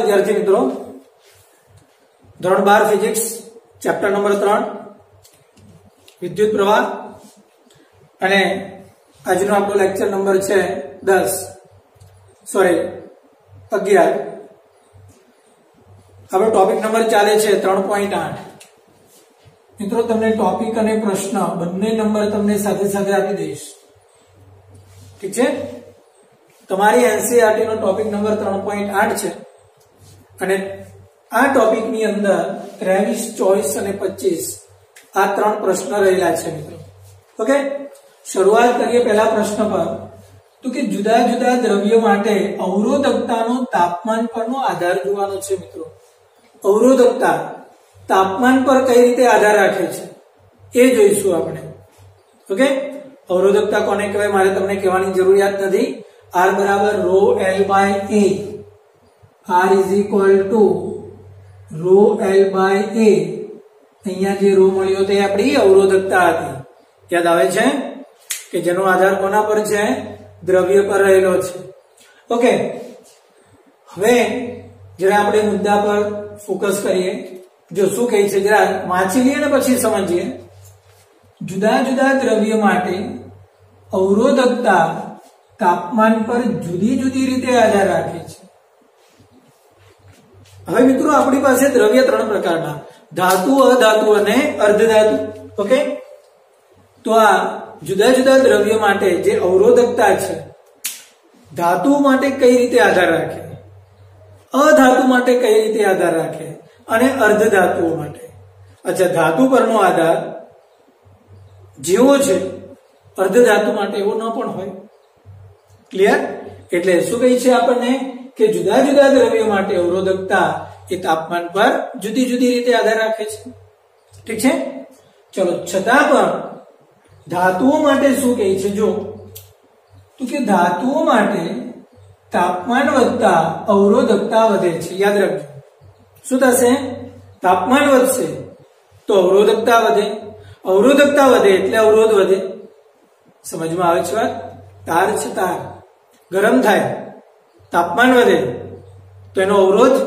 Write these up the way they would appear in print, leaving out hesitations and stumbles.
विद्यार्थी मित्रों, धोरण 12 फिजिक्स चैप्टर नंबर 3 विद्युत प्रवाह અને આજનો આપણો લેક્ચર નંબર છે 11. આપણો ટોપિક નંબર ચાલે છે 3.8. મિત્રો તમને ટોપિક અને પ્રશ્ન બંને નંબર તમને સાથે સાથે આપી દઈશ. ઠીક છે? તમારી એનસીઈઆરટી નો ટોપિક નંબર 3.8 છે અને આ ટોપિક ની અંદર 23, 24 અને 25 આ ત્રણ પ્રશ્ન રહેલા છે મિત્રો. ઓકે, શરૂઆત કરીએ પહેલા પ્રશ્ન પર. તો કે જુદા જુદા દ્રવ્યો માટે અવરોધકતાનો તાપમાન પરનો આધાર જોવાનો છે મિત્રો. અવરોધકતા તાપમાન પર કઈ રીતે આધાર રાખે છે એ જોઈશું આપણે. ઓકે, અવરોધકતા કોને કહેવાય મારે તમને કહેવાની જરૂરિયાત નથી. R બરાબર ρ L/A. R is equal to ρ L/A. અહીંયા જે ρ મળ્યો તે આપણી અવરોધકતા હતી. યાદ આવે છે કે જેનો આધાર કોના પર છે? દ્રવ્ય પર રહેલો છે. ઓકે, હવે જરા આપણે મુદ્દા પર ફોકસ કરીએ. જો શું કહે છે જરા વાંચી લઈએ અને પછી સમજીએ. જુદા જુદા દ્રવ્ય માટે અવરોધકતા તાપમાન પર જુદી જુદી રીતે આધાર રાખે છે. હવે મિત્રો આપણી પાસે દ્રવ્ય ત્રણ પ્રકારના: ધાતુ, અધાતુ અને અર્ધધાતુ. ઓકે, તો આ જુદા જુદા દ્રવ્ય માટે જે અવરોધકતા છે, ધાતુ માટે કઈ રીતે આધાર રાખે, અધાતુ માટે કઈ રીતે આધાર રાખે અને અર્ધધાતુઓ માટે. અચ્છા, ધાતુ પરનો આધાર જેવો છે અર્ધધાતુ માટે એવો ન પણ હોય. ક્લિયર? એટલે શું કહે છે આપણને કે જુદા જુદા દ્રવ્યો માટે અવરોધકતા એ તાપમાન પર જુદી જુદી રીતે આધાર રાખે છે. ઠીક છે? ચલો, છતાં પણ ધાતુઓ માટે શું કહે છે? જો તો કે ધાતુઓ માટે તાપમાન વધતા અવરોધકતા વધે છે. યાદ રાખજો, શું થશે? તાપમાન વધશે તો અવરોધકતા વધે, અવરોધકતા વધે એટલે અવરોધ વધે. સમજમાં આવે છે વાત? તાર છે, તાર ગરમ થાય, તાપમાન વધે તો એનો અવરોધ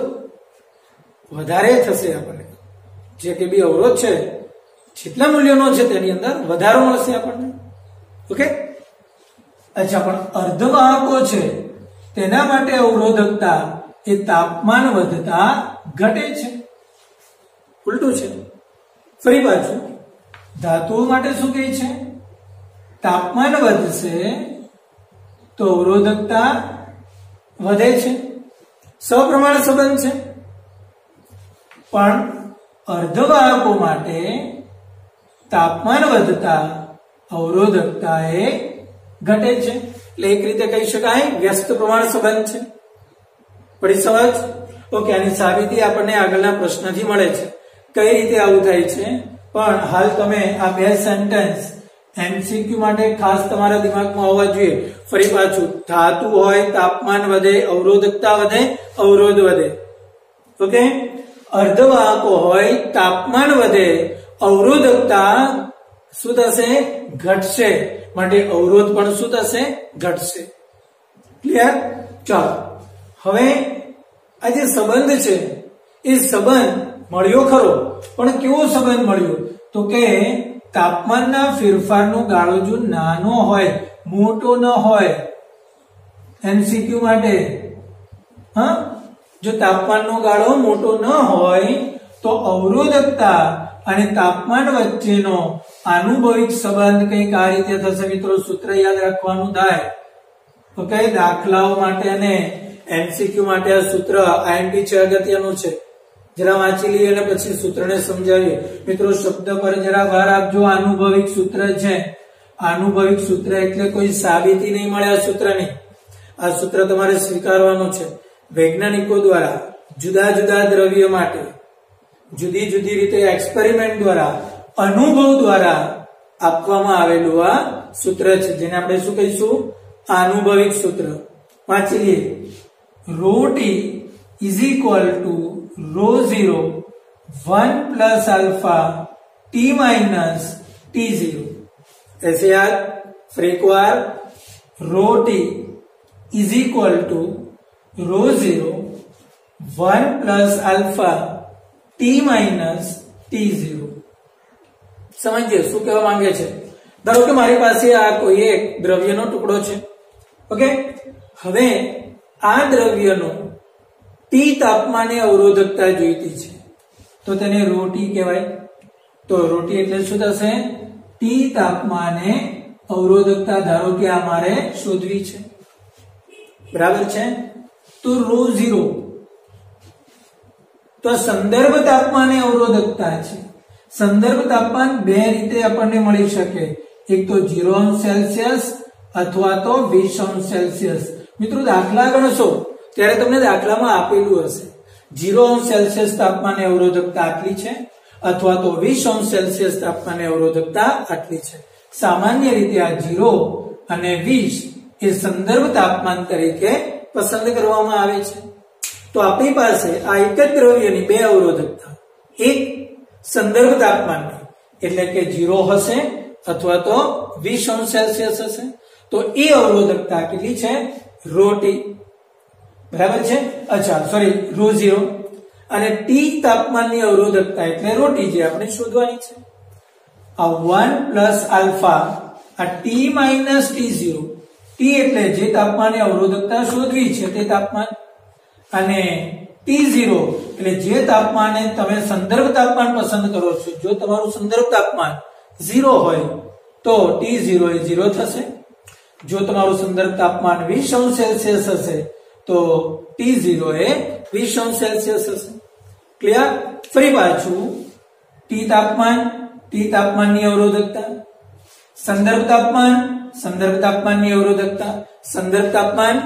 વધારે થશે. આપણને જે કે બી અવરોધ છે જેટલા મૂલ્યનો છે તેની અંદર વધારો મળશે આપણને. ઓકે, અચ્છા, પણ અર્ધવાહકો છે તેના માટે અવરોધકતા એ તાપમાન વધતા ઘટે છે. ઉલટું છે. ફરી પાછું, ધાતુઓ માટે શું કહે છે? તાપમાન વધશે તો અવરોધકતા વધે છે. સપ્રમાણ સંબંધ છે. પણ અર્ધવાહકો માટે તાપમાન વધતા અવરોધકતા એ ઘટે છે. એટલે એક રીતે કહી શકાય વ્યસ્ત પ્રમાણ સંબંધ છે. પડી સમજ? ઓકે, આની સાબિતી આપણને આગળના પ્રશ્નથી મળે છે કઈ રીતે આવું થાય છે. પણ હાલ તમે આ બે સેન્ટેન્સ એમસીક્યુ માટે ખાસ તમારા દિમાગમાં હોવા જોઈએ. ફરી પાછું, ધાતુ હોય તાપમાન વધે, અવરોધકતા વધે, અવરોધ વધે. ઓકે, અર્ધવાહકો હોય તાપમાન વધે, અવરોધકતા શું થશે? ઘટશે. માટે અવરોધ પણ શું થશે? ઘટશે. ક્લિયર? ચાલો, હવે આ જે સંબંધ છે એ સંબંધ મળ્યો ખરો, પણ કેવો સંબંધ મળ્યો? તો કે તાપમાનના ફેરફારનો ગાળો જો નાનો હોય, મોટો ન હોય. એમસીક્યુ માટે હા, જો તાપમાનનો ગાળો મોટો ન હોય તો અવરોધકતા અને તાપમાન વચ્ચેનો આનુભવિક સંબંધ કંઈક આ રીતે થશે મિત્રો. સૂત્ર યાદ રાખવાનું થાય. ઓકે, દાખલાઓ માટે અને એમસીક્યુ માટે આ સૂત્ર આઈએમપી છે, અગત્યનું છે. જરા વાંચી લઈએ અને પછી સૂત્રને સમજાવીએ. મિત્રો શબ્દ પર જરા ભાર આપજો. આનુભવિક સૂત્ર છે. આનુભવિક સૂત્ર એટલે કોઈ સાબિતી નહીં મળે આ સૂત્રની. આ સૂત્ર તમારે સ્વીકારવાનું છે. વૈજ્ઞાનિકો દ્વારા જુદા જુદા દ્રવ્ય માટે જુદી જુદી રીતે એક્સપેરિમેન્ટ દ્વારા, અનુભવ દ્વારા આપવામાં આવેલું આ સૂત્ર છે, જેને આપણે શું કહીશું? આનુભવિક સૂત્ર. વાંચી લઈએ. ρT is equal to ρ0 1 plus alpha t minus t0. ऐसे यार फ्रीक्वार ρT is equal to ρ0 1 plus alpha t minus T0. સમજીએ શું કહેવા માંગે છે. ધારો કે મારી પાસે આ કોઈ એક દ્રવ્યનો ટુકડો છે. ઓકે, હવે આ દ્રવ્યનો ટી તાપમાને અવરોધકતા જોઈતી છે તો તેને રો ટી કહેવાય. તો રો ટી એટલે શું થશે? ટી તાપમાને અવરોધકતા ધારો કે આ મારે શોધવી છે, બરાબર છે. તો રો 0 તો સંદર્ભ તાપમાને અવરોધકતા છે. સંદર્ભ તાપમાન બે રીતે આપણને મળી શકે, એક તો 0°C અથવા તો 20°C. મિત્રો દાખલા ગણશો ત્યારે તમને દાખલામાં આપેલું હશે 0°C તાપમાને અવરોધકતા આટલી છે અથવા તો 20°C તાપમાને અવરોધકતા આટલી છે. સામાન્ય રીતે આ 0 અને 20 એ સંદર્ભ તાપમાન તરીકે પસંદ કરવામાં આવે છે. તો આપણી પાસે આ એક જ દ્રવ્યની બે અવરોધકતા, એક સંદર્ભ તાપમાનની એટલે કે 0 હશે અથવા તો 20°C હશે. તો એ અવરોધકતા કેટલી છે? રો ટી, બરાબર છે. અચ્છા સોરી, રો 0 અને ટી તાપમાનની અવરોધકતા એટલે રો ટી જે આપણે શોધવાની છે. આ 1 પ્લસ આલ્ફા આ ટી માઇનસ T0. ટી એટલે જે તાપમાને અવરોધકતા શોધવી છે તે તાપમાન, અને T0 એટલે જે તાપમાને તમે સંદર્ભ તાપમાન પસંદ કરો છો. જો તમારું સંદર્ભ તાપમાન 0 હોય તો T0 એ 0 થશે. જો તમારું સંદર્ભ તાપમાન 20°C હશે તો T0 એ 20°C હશે. ક્લિયર? ફરી પાછું ટી તાપમાનની અવરોધકતા, સંદર્ભ તાપમાનની અવરોધકતા. સંદર્ભ તાપમાન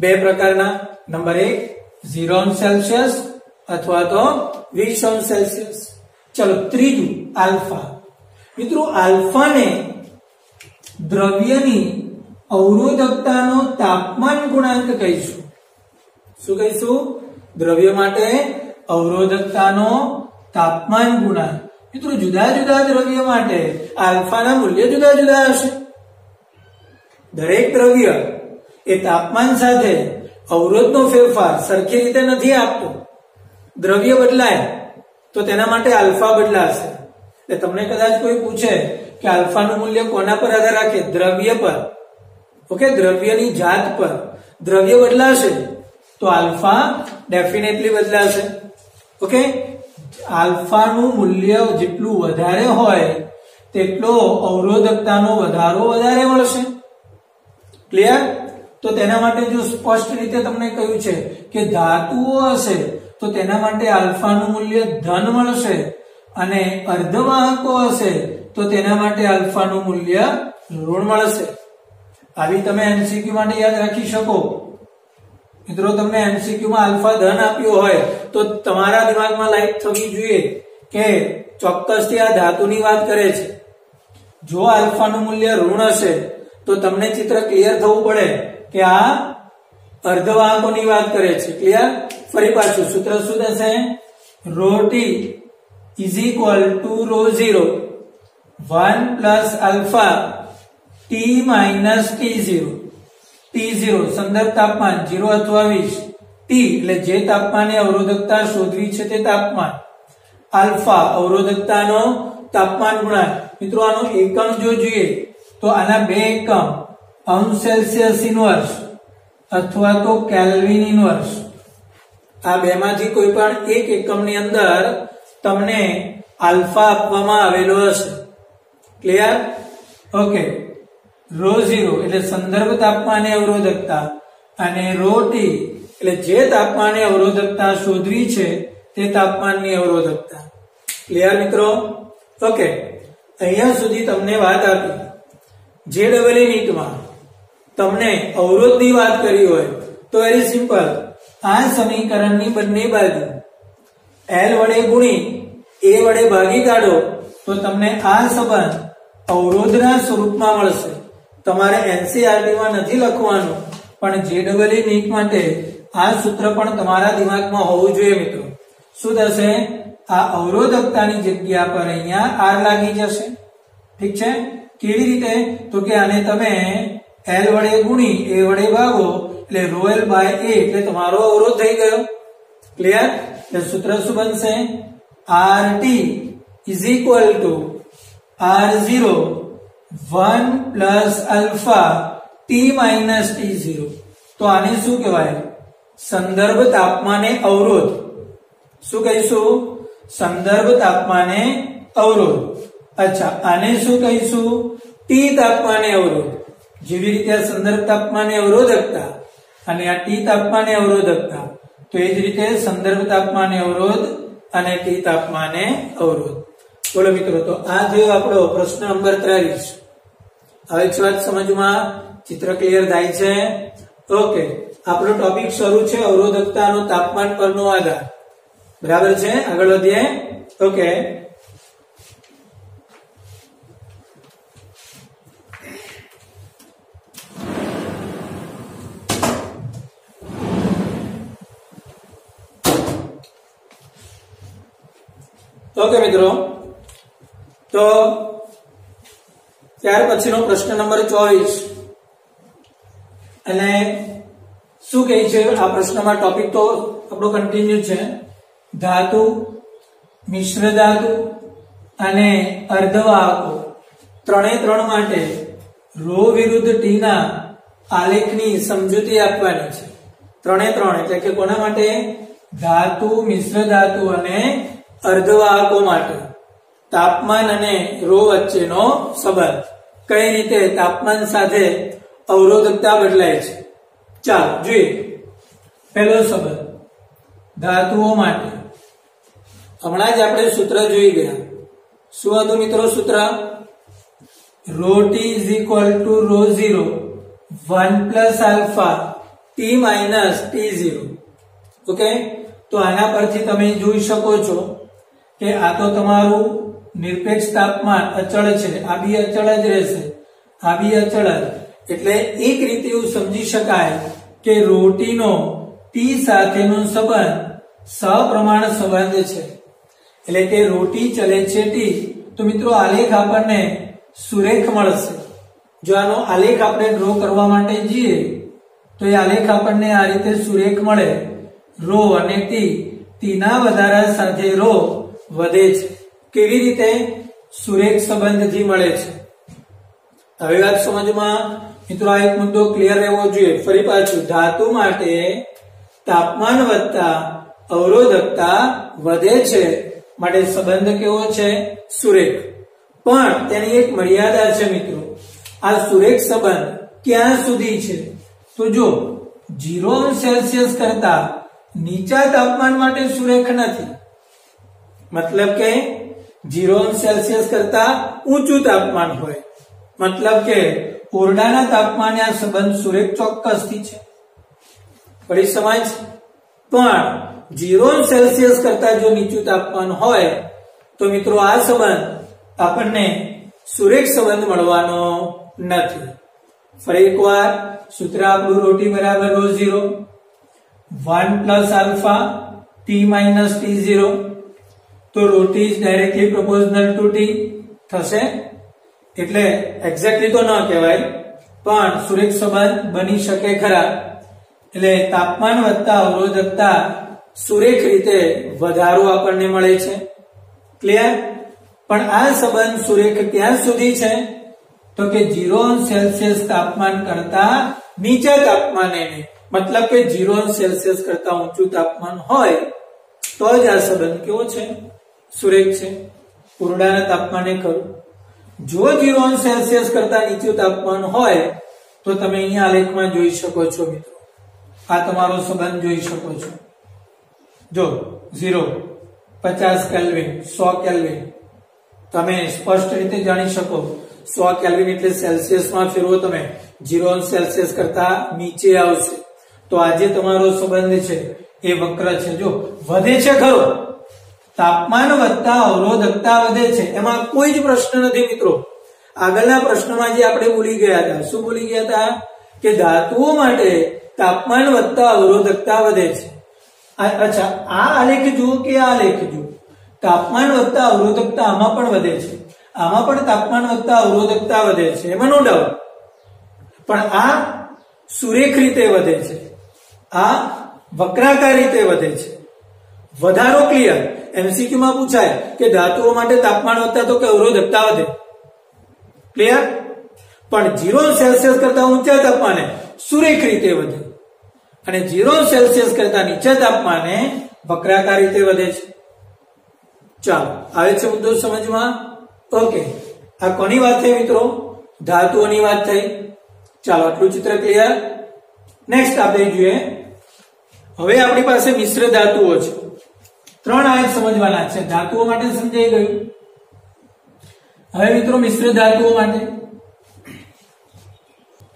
બે પ્રકારના, નંબર 1 0°C અથવા તો 20°C. ચલો ત્રીજું આલ્ફા. મિત્રો આલ્ફાને દ્રવ્યની અવરોધકતાનો તાપમાન ગુણાંક કહીશું. શું કહીશું? દ્રવ્ય માટે અવરોધકતાનો તાપમાન ગુણાંક. મિત્રો જુદા જુદા દ્રવ્ય માટે આલ્ફાના મૂલ્ય જુદા જુદા હશે. દરેક દ્રવ્ય એ તાપમાન સાથે અવરોધનો ફેરફાર સરખી રીતે નથી આપતું. દ્રવ્ય બદલાય તો તેના માટે આલ્ફા બદલાશે. એટલે તમને કદાચ કોઈ પૂછે કે આલ્ફાનું મૂલ્ય કોના પર આધાર રાખે? દ્રવ્ય પર. ઓકે, દ્રવ્યની જાત પર. દ્રવ્ય બદલાશે તો આલ્ફા ડેફિનેટલી બદલાશે. ઓકે, આલ્ફાનું મૂલ્ય જેટલું વધારે હોય તેટલો અવરોધકતાનો વધારો વધારે મળશે. ક્લિયર? તો તેના માટે જો સ્પષ્ટ રીતે તમને કહ્યું છે કે ધાતુઓ હશે તો તેના માટે આલ્ફાનું મૂલ્ય ધન મળશે, અને અર્ધવાહકો હશે તો તેના માટે આલ્ફાનું મૂલ્ય ઋણ મળશે. આવી તમે MCQ માટે યાદ રાખી શકો. મિત્રો તમને MCQ માં આલ્ફા ધન આપ્યો હોય તો તમારા દિમાગમાં લાઈટ થવી જોઈએ કે ચોક્કસથી આ ધાતુની વાત કરે છે. જો આલ્ફાનું મૂલ્ય ઋણ હશે તો તમને ચિત્ર ક્લિયર થવું પડે કે આ અર્ધવાહકોની વાત કરે છે. ક્લિયર? ફરી પાછું સૂત્ર શું થશે? Rho t is equal to rho 0 1 plus alpha t minus T0. T0 સંદર્ભ તાપમાન 0 અથવા 20. ટી એટલે જે તાપમાને અવરોધકતા શોધવી છે તે તાપમાન. આલ્ફા અવરોધકતાનો તાપમાન ગુણાંક. મિત્રો આનો એકમ જો જોઈએ તો આના બે એકમ અંશ સેલ્સિયસ ઇનવર્સ અથવા તો કેલ્વિન ઇનવર્સ. આ બેમાંથી કોઈ પણ એક એકમની અંદર તમને આલ્ફા આપવામાં આવેલો હશે. ક્લિયર? ઓકે, રો 0 એટલે સંદર્ભ તાપમાને અવરોધકતા અને રો ટી એટલે જે તાપમાને અવરોધકતા શોધવી છે તે તાપમાનની અવરોધકતા. ક્લિયર મિત્રો? ઓકે, અહીંયા સુધી તમને વાત આપી. જે ડબલ નીટમાં તમને અવરોધની વાત કરી હોય તો વેરી સિમ્પલ, આ સમીકરણની બંને બાજુ L વડે ગુણી A વડે ભાગી કાઢો તો તમને આ સંબંધ અવરોધના સ્વરૂપમાં મળશે. તમારે NCERT માં નથી લખવાનું, પણ જે ડબલ નીટ માટે આ સૂત્ર પણ તમારા દિમાગમાં હોવું જોઈએ મિત્રો. શું થશે? આ અવરોધકતાની જગ્યા પર અહીંયા R લાગી જશે. ઠીક છે? કેવી રીતે? તો કે આને તમે L વડે ગુણી A વડે ભાગો એટલે ρ L બાય A એટલે તમારો અવરોધ થઈ ગયો. क्लियर? तो सूत्र શું બનશે? RT is equal to R0 1 plus alpha T minus T0. તો આને શું કહેવાય? સંદર્ભ તાપમાને અવરોધ. શું કહીશું? સંદર્ભ તાપમાને અવરોધ. અચ્છા, આને શું કહીશું? T તાપમાને અવરોધ. જેવી રીતે આ સંદર્ભ તાપમાને અવરોધકતા અને આ T તાપમાને અવરોધકતા, તો એ જ રીતે સંદર્ભ તાપમાને અવરોધ અને T તાપમાને અવરોધ. બોલો મિત્રો, તો આ જે આપણો પ્રશ્ન નંબર 23. હવે એક વાત સમજમાં, ચિત્ર ક્લિયર થાય છે? ઓકે, આપણો ટોપિક શરૂ છે અવરોધકતાનો તાપમાન પરનો આધાર. બરાબર છે? આગળ વધીએ. ઓકે, ઓકે મિત્રો, તો ત્યાર પછીનો પ્રશ્ન નંબર 24. અને શું કહે છે આ પ્રશ્નમાં? ટોપિક તો આપણો કન્ટિન્યુ છે. ધાતુ, મિશ્ર ધાતુ અને અર્ધવાહકો ત્રણે માટે રો વિરુદ્ધ ટી ના આલેખની સમજૂતી આપવાની છે. ત્રણે એટલે કે કોના માટે? ધાતુ, મિશ્ર ધાતુ અને અર્ધવાહકો માટે તાપમાન અને રો વચ્ચેનો સંબંધ. કઈ રીતે તાપમાન સાથે અવરોધકતા બદલાય છે? ચાલો જોઈએ. પહેલો સંબંધ ધાતુઓ માટે. હમણાં જ આપણે સૂત્ર જોઈ ગયા. શું હતું મિત્રો સૂત્ર? ρT is equal to ρ0 1 plus alpha T minus T0. Okay, તો આના પરથી તમે જોઈ શકો છો કે આ તો તમારું નિરપેક્ષ તાપમાન અચળ છે. આ બી અચળ જ રહેશે, આ બી અચળ જ. એટલે એક રીતે એવું સમજી શકાય કે ρT નો T સાથેનો સંબંધ સપ્રમાણ સંબંધ છે. એટલે કે ρT ચલે છે T. તો મિત્રો આલેખ આપણને સુરેખ મળશે. જો આનો આલેખ આપણે ડ્રો કરવા માટે જઈએ તો એ આલેખ આપણને આ રીતે સુરેખ મળે. રો અને ટી ના વધારા સાથે રો વધે છે. કેવી રીતે? સુરેખ સંબંધથી મળે છે. હવે વાત સમજમાં મિત્રો, આ એક મુદ્દો ક્લિયર રહેવો જોઈએ. ફરી પાછું, ધાતુ માટે તાપમાન વધતા અવરોધકતા વધે છે, માટે સંબંધ કેવો છે? સુરેખ. પણ તેની એક મર્યાદા છે મિત્રો. આ સુરેખ સંબંધ ક્યાં સુધી છે? તો જો 0°C કરતા નીચા તાપમાન માટે સુરેખ નથી. મતલબ કે 0°C કરતા ઊંચું તાપમાન હોય, મતલબ કે ઓરડાના તાપમાને આ સંબંધ સુરેખ ચોક્કસથી છે. પડી સમજ? પણ 0°C કરતા જો નીચું તાપમાન હોય તો મિત્રો આ સંબંધ આપણને સુરેખ સંબંધ મળવાનો નથી. ફરી એકવાર સૂત્ર આપણું ρT બરાબર ρ0 1 plus alpha T minus T0. તો ρT is directly proportional to T થશે. એટલે એક્ઝેક્ટલી તો ન કહેવાય, પણ સુરેખ સંબંધ બની શકે ખરા. એટલે તાપમાન વધતા અવરોધકતા સુરેખ રીતે વધારો આપણને મળે છે. ક્લિયર? પણ આ સંબંધ સુરેખ ક્યાં સુધી છે? તો કે 0°C તાપમાન કરતા નીચા તાપમાને, મતલબ કે 0°C કરતા ઊંચું તાપમાન હોય તો જ આ સંબંધ કેવો છે? સુરેખ છે. ઓરડાના તાપમાને ખરું. જો 0°C કરતા નીચું તાપમાન હોય તો તમે અહીંયા આલેખમાં જોઈ શકો છો મિત્રો. આ તમારો સંબંધ જોઈ શકો છો. જો 0, 50 કેલ્વિન, 100 કેલ્વિન, તમે સ્પષ્ટ રીતે જાણી શકો. 100 કેલ્વિન એટલે સેલ્સિયસમાં ફેરવો તમે, 0°C કરતા નીચે આવશે. તો આ જે તમારો સંબંધ છે એ વક્ર છે. જો વધે છે ખરો, તાપમાન વધતા અવરોધકતા વધે છે, એમાં કોઈ જ પ્રશ્ન નથી મિત્રો. આગળના પ્રશ્નમાં જે આપણે ભૂલી ગયા હતા, શું ભૂલી ગયા હતા? કે ધાતુઓ માટે તાપમાન વધતા અવરોધકતા વધે છે. અચ્છા, આ આલેખ જુઓ કે આ આલેખ જુઓ. તાપમાન વધતા અવરોધકતા આમાં પણ વધે છે, આમાં પણ તાપમાન વધતા અવરોધકતા વધે છે, એમાં નો ડાઉટ. પણ આ સુરેખ રીતે વધે છે, આ વક્રાકાર રીતે વધે છે. વધારો ક્લિયર. એમસીક્યુ માં પૂછાય કે ધાતુઓ માટે તાપમાન વધતા તો કે અવરોધકતા વધે, ક્લિયર. પણ 0 સેલ્સિયસ કરતા ઊંચા તાપમાને સુરેખ રીતે વધે અને 0 સેલ્સિયસ કરતા નીચા તાપમાને વક્રાકાર રીતે વધે છે. ચાલો, આવે છે મુદ્દો સમજમાં? ઓકે, આ કોની વાત થઈ મિત્રો? ધાતુઓની વાત થઈ. ચાલો, આટલું ચિત્ર ક્લિયર. નેક્સ્ટ આપણે જોઈએ, હવે આપણી પાસે મિશ્ર ધાતુઓ છે. 3 આયત સમજવાના છે. ધાતુઓ માટે સમજાઈ ગયું. હવે મિત્રો મિશ્ર ધાતુઓ માટે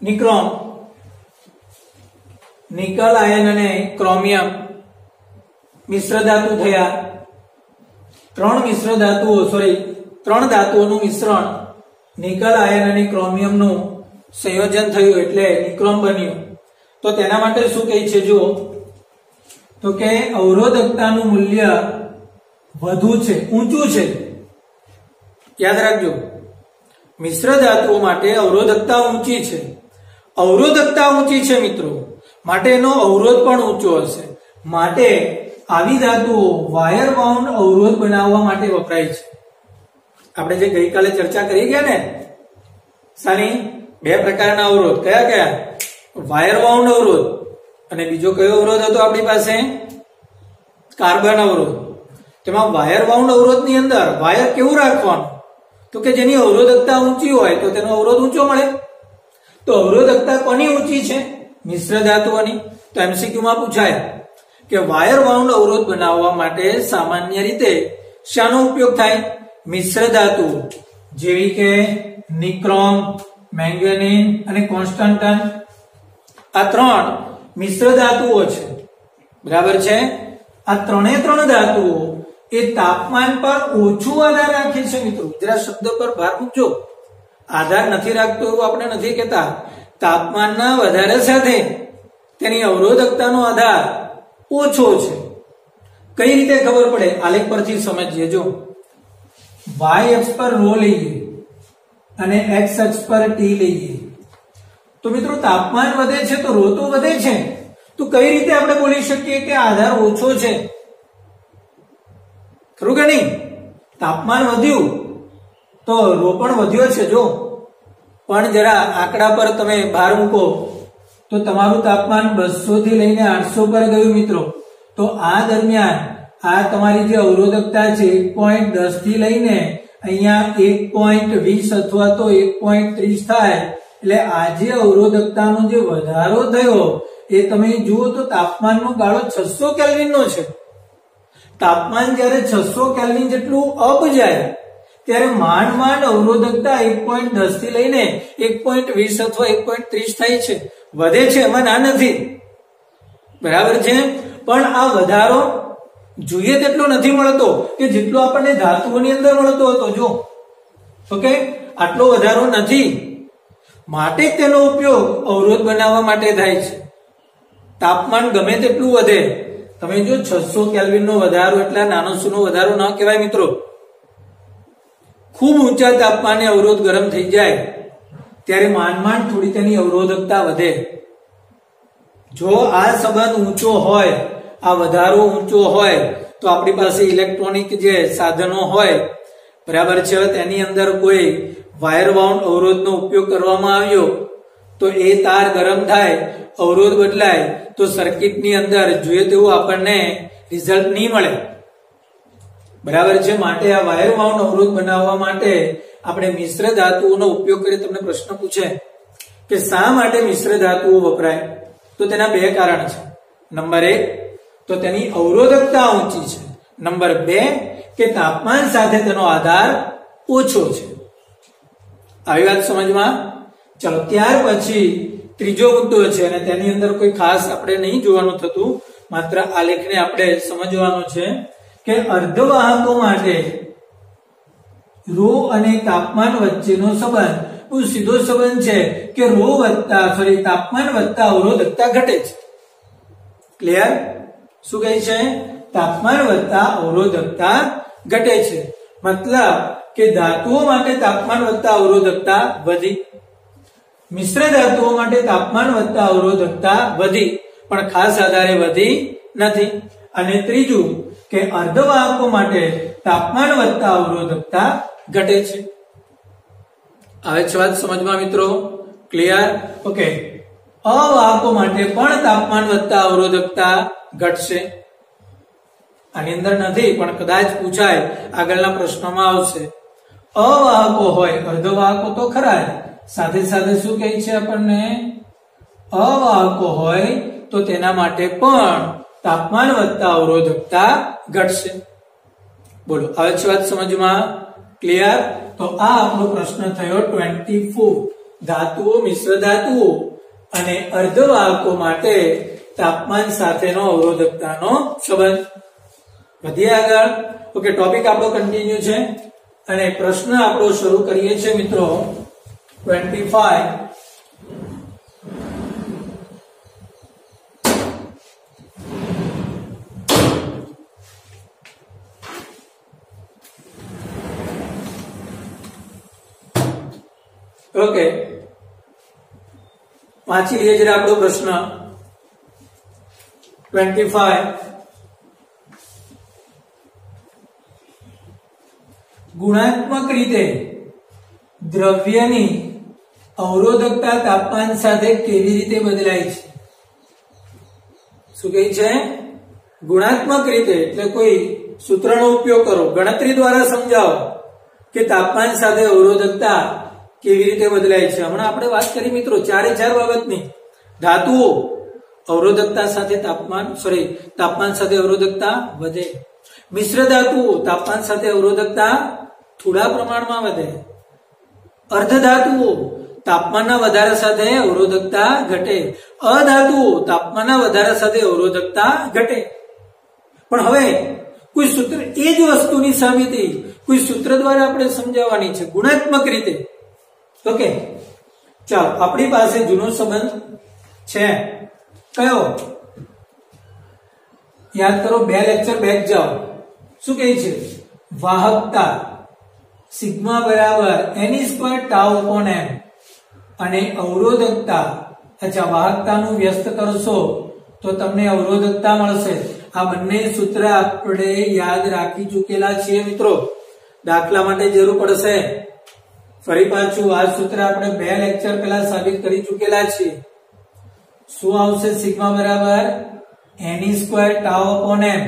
નિક્રોમ, નિકલ આયન અને ક્રોમિયમ મિશ્ર ધાતુ થયા. 3 ધાતુઓનું મિશ્રણ નિકલ આયન અને ક્રોમિયમનું સંયોજન થયું એટલે નિક્રોમ બન્યું. તો તેના માટે શું કહે છે જો, તો કે અવરોધકતાનું મૂલ્ય વધુ છે, ઊંચું છે. યાદ રાખજો, મિશ્ર ધાતુઓ માટે અવરોધકતા ઊંચી છે. અવરોધકતા ઊંચી છે મિત્રો, માટે એનો અવરોધ પણ ઊંચો હશે. માટે આવી ધાતુઓ વાયર બાઉન્ડ અવરોધ બનાવવા માટે વપરાય છે. આપણે જે ગઈકાલે ચર્ચા કરી ગયા ને સાની, 2 પ્રકારના અવરોધ. કયા કયા? વાયર બાઉન્ડ અવરોધ અને બીજો કયો અવરોધ હતો આપણી પાસે? કાર્બન અવરોધ. તેમાં વાયર બાઉન્ડ અવરોધની અંદર વાયર કેવું રાખવાનું? તો કે જેની અવરોધકતા ઊંચી હોય તો તેનો અવરોધ ઊંચો મળે. તો અવરોધકતા કોની ઊંચી છે? મિશ્ર ધાતુઓની. તો એમસીક્યુ માં પૂછાય કે વાયર બાઉન્ડ અવરોધ બનાવવા માટે સામાન્ય રીતે શાનો ઉપયોગ થાય? મિશ્ર ધાતુ જેવી કે નિક્રોમ, મેંગેનીઝ અને કોન્સ્ટન્ટન. આ 3 મિશ્ર ધાતુઓ છે, બરાબર છે. આ 3 ધાતુઓ એ તાપમાન પર ઓછું આધાર રાખે છે મિત્રો. જરા શબ્દ પર ભાર મૂકજો. આધાર નથી રાખતો એવું આપણે નથી કહેતા. તાપમાનના વધારે સાથે તેની અવરોધકતાનો આધાર ઓછો છે. કઈ રીતે ખબર પડે? આલેખ પરથી સમજીએ. જો y અક્ષ પર ρ લઈએ અને x અક્ષ પર t લઈએ તો મિત્રો તાપમાન વધે છે તો ρ તો વધે છે. તો કઈ રીતે આપણે બોલી શકીએ કે આધાર ઓછો છે? ખરું કે નહીં? તાપમાન વધ્યું તો ρ પણ વધ્યો છે. જો પણ જરા આંકડા પર તમે ભાર મૂકો તો તમારું તાપમાન 200 થી લઈને 800 પર ગયું મિત્રો. તો આ દરમિયાન આ તમારી જે અવરોધકતા છે 1.10 થી લઈને અહીંયા 1.20 અથવા તો 1.30 થાય. એટલે આ જે અવરોધકતાનો જે વધારો થયો એ તમે જુઓ તો તાપમાનનો ગાળો 600 કેલ્વિનનો છે. તાપમાન જ્યારે 600 કેલ્વિન જેટલું અપ જાય ત્યારે માંડ અવરોધકતા 1.10 થી લઈને 1.20 અથવા 1.30 થાય છે. વધે છે, એમાં ના નથી, બરાબર છે. પણ આ વધારો જોઈએ તેટલો નથી મળતો કે જેટલો આપણને ધાતુઓની અંદર મળતો હતો. જો ઓકે, આટલો વધારો નથી. માટે તેનો ઉપયોગ અવરોધ બનાવવા માટે થાય છે. તાપમાન ગમે તેટલું વધે, તમે જો 600 કેલ્વિનનો વધારો એટલે નાનો સૂનો વધારો ન કહેવાય મિત્રો. ખૂબ ઊંચા તાપમાને અવરોધ ગરમ થઈ જાય ત્યારે માંડ થોડી તેની અવરોધકતા વધે. જો આ સંબંધ ઊંચો હોય, આ વધારો ઊંચો હોય તો આપણી પાસે ઇલેક્ટ્રોનિક જે સાધનો હોય, બરાબર છે, તેની અંદર કોઈ વાયર બાઉન્ડ અવરોધનો ઉપયોગ કરવામાં આવ્યો તો એ તાર ગરમ થાય, અવરોધ બદલાય તો સર્કિટની અંદર જોઈએ તેવું આપણને રિઝલ્ટ નહીં મળે, બરાબર છે. માટે આ વાયર બાઉન્ડ અવરોધ બનાવવા માટે આપણે મિશ્ર ધાતુઓનો ઉપયોગ કરીએ. તમને પ્રશ્ન પૂછે કે શા માટે મિશ્ર ધાતુઓ વપરાય? તો તેના 2 કારણ છે. નંબર 1 તો તેની અવરોધકતા ઊંચી છે. નંબર 2 કે તાપમાન સાથે તેનો આધાર ઓછો છે. આવી વાત સમજમાં? ચલો, ત્યાર પછી ત્રીજો મુદ્દો છે અને તેની અંદર કોઈ ખાસ આપણે નહીં જોવાનું થતું, માત્ર આલેખને આપણે સમજવાનો છે કે અર્ધવાહકો માટે ρ અને તાપમાન વચ્ચેનો સંબંધ બહુ સીધો સંબંધ છે કે તાપમાન વધતા અવરોધકતા ઘટે છે. ક્લિયર? શું કહે છે? તાપમાન વધતા અવરોધકતા ઘટે છે. મતલબ કે ધાતુઓ માટે તાપમાન વધતા અવરોધકતા વધી, મિશ્ર ધાતુઓ માટે તાપમાન વધતા અવરોધકતા વધી, પણ ખાસ આધારે વધી નથી. અને ત્રીજું કે અર્ધવાહકો માટે તાપમાન વધતા અવરોધકતા ઘટે છે. આવે છે વાત સમજમાં મિત્રો? ક્લિયર? ઓકે. અવાહકો માટે પણ તાપમાન વધતા અવરોધકતા ઘટશે. આની અંદર નથી પણ કદાચ પૂછાય, આગળના પ્રશ્નોમાં આવશે. અવાહકો હોય, અર્ધવાહકો તો ખરા, સાથે સાથે શું કહે છે આપણને? અવાહકો હોય તો તેના માટે પણ તાપમાન વધતા અવરોધકતા ઘટશે. બોલો, આવે છે વાત સમજમાં? ક્લિયર? તો આ આપણો પ્રશ્ન થયો 24. ધાતુઓ, મિશ્ર ધાતુઓ અને અર્ધવાહકો માટે તાપમાન સાથેનો અવરોધકતાનો સંબંધ. વધીએ આગળ. ઓકે, ટોપિક આપણો કન્ટિન્યુ છે અને પ્રશ્ન આપણો શરૂ કરીએ છીએ મિત્રો 25. ઓકે, વાંચી લઈએ જરા આપણો પ્રશ્ન 25. ગુણાત્મક રીતે દ્રવ્યની અવરોધકતા તાપમાન સાથે કેવી રીતે બદલાય છે? શું કહે છે? ગુણાત્મક રીતે એટલે કોઈ સૂત્રનો ઉપયોગ કરો, ગણતરી દ્વારા સમજાવો કે તાપમાન સાથે અવરોધકતા કેવી રીતે બદલાય છે. હમણાં આપણે વાત કરી મિત્રો 4 બાબતની. ધાતુઓ અવરોધકતા સાથે તાપમાન સાથે અવરોધકતા વધે. મિશ્ર ધાતુઓ તાપમાન સાથે અવરોધકતા થોડા પ્રમાણમાં વધે. અર્ધ ધાતુઓ તાપમાનના વધારા સાથે અવરોધકતા ઘટે. અધાતુઓ તાપમાનના વધારા સાથે અવરોધકતા ઘટે. પણ હવે કોઈ સૂત્ર, એ જ વસ્તુની સાબિતી કોઈ સૂત્ર દ્વારા આપણે સમજાવવાની છે ગુણાત્મક રીતે. ઓકે, ચાલો, આપણી પાસે જૂનો સંબંધ છે. કયો? યાદ કરો, 2 લેક્ચર બેક જાઓ. શું કહે છે? વાહકતા સિગ્મા બરાબર n² ટાઉ અપોન m અને અવરોધકતા, અચ્છા, વાહકતાનું વ્યસ્ત કરશો તો તમને અવરોધકતા મળશે. આ બંને સૂત્ર આપણે યાદ રાખી ચૂકેલા છીએ મિત્રો, દાખલા માટે જરૂર પડશે. ફરી પાછું આ સૂત્ર આપણે 2 લેક્ચર પહેલા સાબિત કરી ચૂકેલા છીએ. શું આવશે? સિગ્મા બરાબર n² ટાઉ અપોન m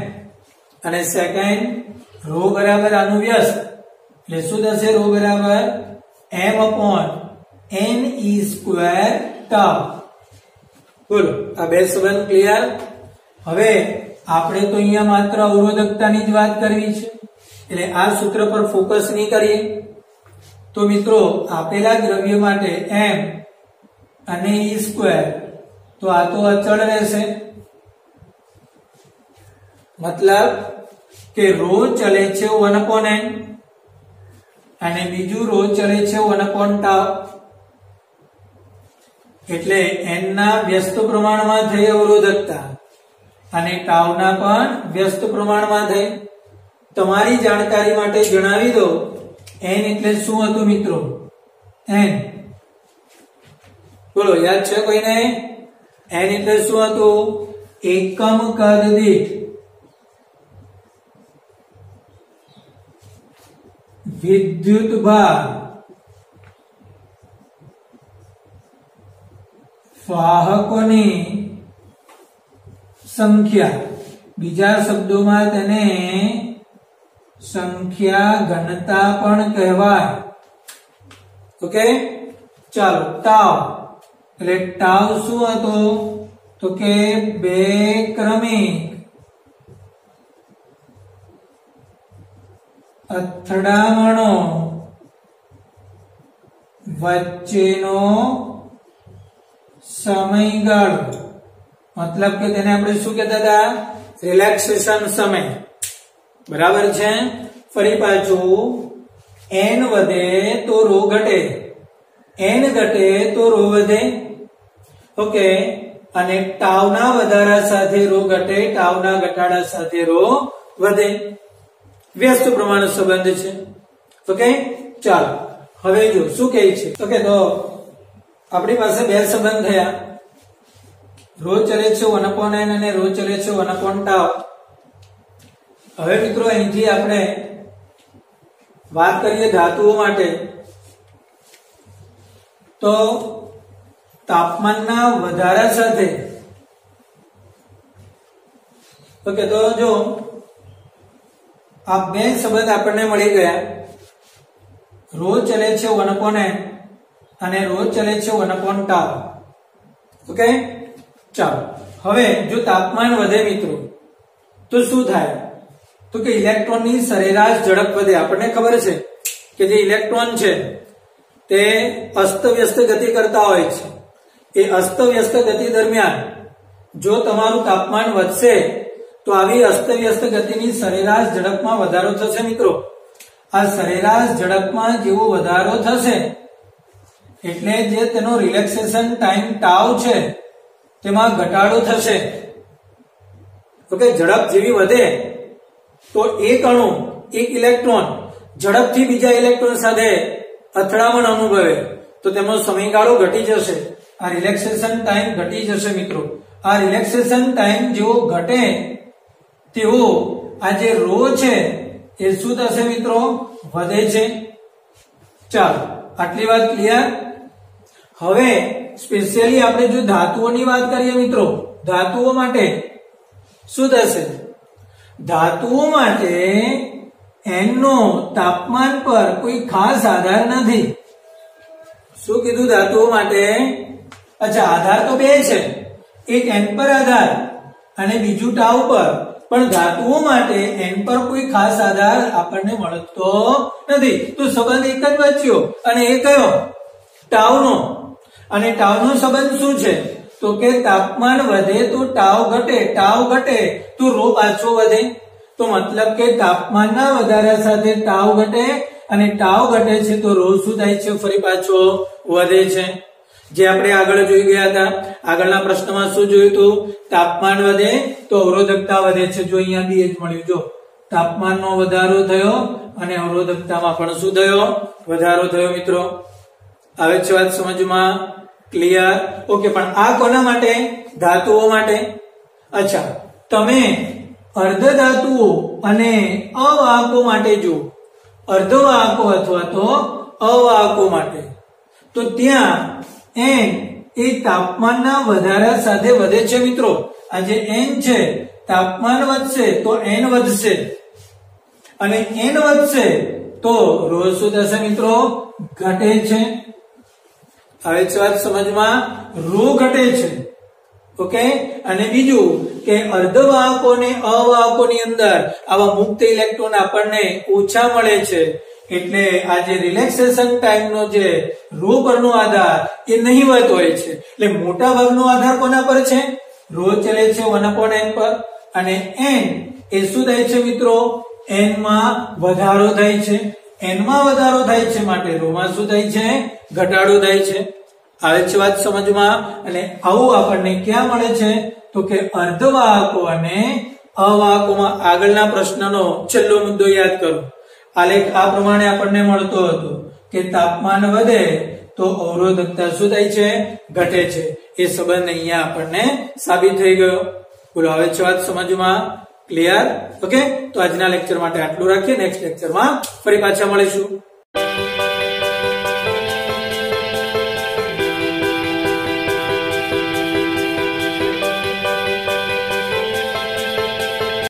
અને સેકન્ડ રો બરાબર આનું વ્યસ્ત એટલે શું થશે? રો બરાબર m અપોન n² ટાઉ. બોલો, આ બે સંબંધ ક્લિયર? હવે આપણે તો અહીંયા માત્ર અવરોધકતાની જ વાત કરવી છે એટલે આ સૂત્ર પર ફોકસ નહીં કરીએ. તો મિત્રો આપેલા દ્રવ્ય માટે m અને e², તો આ તો અચળ રહેશે. મતલબ કે રો ચલે છે 1/n અને બીજું રો ચલે છે 1/τ. એટલે n ના વ્યસ્ત પ્રમાણમાં થઈ અવરોધકતા અને ટાઉ ના પણ વ્યસ્ત પ્રમાણમાં થઈ. તમારી જાણકારી માટે જણાવી દો, n એટલે શું હતું મિત્રો? n, બોલો, યાદ છે કોઈને? n એટલે શું હતું? એકમ કદ દીઠ વિદ્યુત ભાર વાહકોની સંખ્યા. બીજા શબ્દોમાં તેને સંખ્યા ઘનતા પણ કહેવાય. ઓકે, ચાલો, ટાઉ એટલે ટાઉ શું હતો? તો કે 2 ક્રમિક અથડામણો વચ્ચેનો સમયગાળો. મતલબ કે તેને આપણે શું કહેતા હતા? રિલેક્સેશન સમય. બરાબર છે? ફરી પાછું n વધે તો રો ઘટે, n ઘટે તો રો વધે. ઓકે, અને ટાઉ ના વધારા સાથે રો ઘટે, ટાઉ ના ઘટાડા સાથે રો વધે. વ્યસ્ત પ્રમાણ સંબંધ છે. ઓકે, ચાલો હવે જો શું કહે છે. ઓકે, તો આપણી પાસે 2 સંબંધ થયા. રો ચલે છે 1/n અને રો ચલે છે 1/τ. હવે મિત્રો અહીંથી આપણે વાત કરીએ ધાતુઓ માટે, તો તાપમાનના વધારા સાથે ઓકે, તો જો આ બે સંબંધ આપણને મળી ગયા, રો ચલે છે 1/n અને રો ચલે છે 1/τ. ઓકે, ચાલો હવે જો તાપમાન વધે મિત્રો તો શું થાય, તો કે ઇલેક્ટ્રોનની સરેરાશ ઝડપ વધે. આપણને ખબર છે કે જે ઇલેક્ટ્રોન છે તે અસ્તવ્યસ્ત ગતિ કરતા હોય છે. એ અસ્તવ્યસ્ત ગતિ દરમિયાન જો તમારું તાપમાન વધશે તો આવી અસ્તવ્યસ્ત ગતિની સરેરાશ ઝડપમાં વધારો થશે મિત્રો. આ સરેરાશ ઝડપમાં જેવો વધારો થશે એટલે જે તેનો રિલેક્સેશન ટાઈમ ટાઉ છે તેમાં ઘટાડો થશે. ઓકે, ઝડપ જેવી વધે તો એક અણુ, એક ઇલેક્ટ્રોન ઝડપથી બીજા ઇલેક્ટ્રોન સાથે અથડામણ અનુભવે તો તેમનો સમયગાળો ઘટી જશે. આ રિલેક્સેશન ટાઈમ ઘટી જશે મિત્રો. આ રિલેક્સેશન ટાઈમ જેવો ઘટે તેવો આ જે રો છે એ શું થશે મિત્રો, વધે છે. ચાલો આટલી વાત ક્લિયર. હવે સ્પેશિયલી આપણે જો ધાતુઓની વાત કરીએ મિત્રો, ધાતુઓ માટે શું થશે, ધાતુઓ માટે n નો તાપમાન પર કોઈ ખાસ આધાર નથી. શું કીધું ધાતુઓ માટે? અચ્છા, આધાર તો બે છે, એક n પર આધાર અને બીજું ટાઉ પર. પણ ધાતુઓ માટે n પર કોઈ ખાસ આધાર આપણને મળતો નથી. તો સંબંધ એક જ બચ્યો અને એ કયો, ટાઉનો. અને ટાઉનો સંબંધ શું છે, તો કે તાપમાન વધે તો ટાઉ ઘટે, ટાઉ ઘટે તો રો પાછો વધે. તો મતલબ કે તાપમાનના વધારા સાથે ટાઉ ઘટે અને ટાઉ ઘટે છે તો રો શું થાય છે, ફરી પાછો વધે છે. જે આપણે આગળ જોઈ ગયા હતા, આગળના પ્રશ્નમાં શું જોયું હતું, તાપમાન વધે તો અવરોધકતા વધે છે. જો અહીંયા બી એ જ મળ્યું, જો તાપમાનનો વધારો થયો અને અવરોધકતામાં પણ શું થયો, વધારો થયો. મિત્રો આવે છે વાત સમજમાં? ક્લિયર? ઓકે, પણ આ કોના માટે, ધાતુઓ માટે. અચ્છા, તમે અર્ધ ધાતુઓ અને અવાહકો માટે જો, અર્ધવાહકો અથવા તો અવાહકો માટે, તો ત્યાં n એ તાપમાનના વધારા સાથે વધે છે મિત્રો. આ જે n છે, તાપમાન વધશે તો n વધશે અને n વધશે તો રો શું થશે મિત્રો, ઘટે છે. હવે છે વાત સમજમાં? રો ઘટે છે. ઓકે, અને બીજું કે અર્ધવાહકો અને અવાહકોની અંદર આવા મુક્ત ઇલેક્ટ્રોન આપણને ઓછા મળે છે. એટલે આ જે રિલેક્સેશન ટાઈમ નો જે રો પરનો આધાર એ નહીવત હોય છે. એટલે મોટા ભાગનો આધાર કોના પર છે, રો ચલે છે 1/n પર અને n એ શું થાય છે મિત્રો, n માં વધારો થાય છે. n માં વધારો થાય છે માટે રો માં શું થાય છે, ઘટાડો થાય છે. આવે છે વાત સમજમાં? અને આવું આપણને ક્યાં મળે છે, તો કે અર્ધવાહકો અને અવાહકોમાં. આગળના પ્રશ્નનો છેલ્લો મુદ્દો યાદ કરો. આલેખ આ પ્રમાણે આપણને મળતો હતો કે તાપમાન વધે તો અવરોધકતા શું થાય છે, ઘટે છે. એ સંબંધ અહીંયા આપણને સાબિત થઈ ગયો. બોલો, આવે છે વાત સમજમાં? ક્લિયર? ઓકે, તો આજના લેક્ચર માટે આટલું રાખીએ. નેક્સ્ટ લેક્ચરમાં ફરી પાછા મળીશું.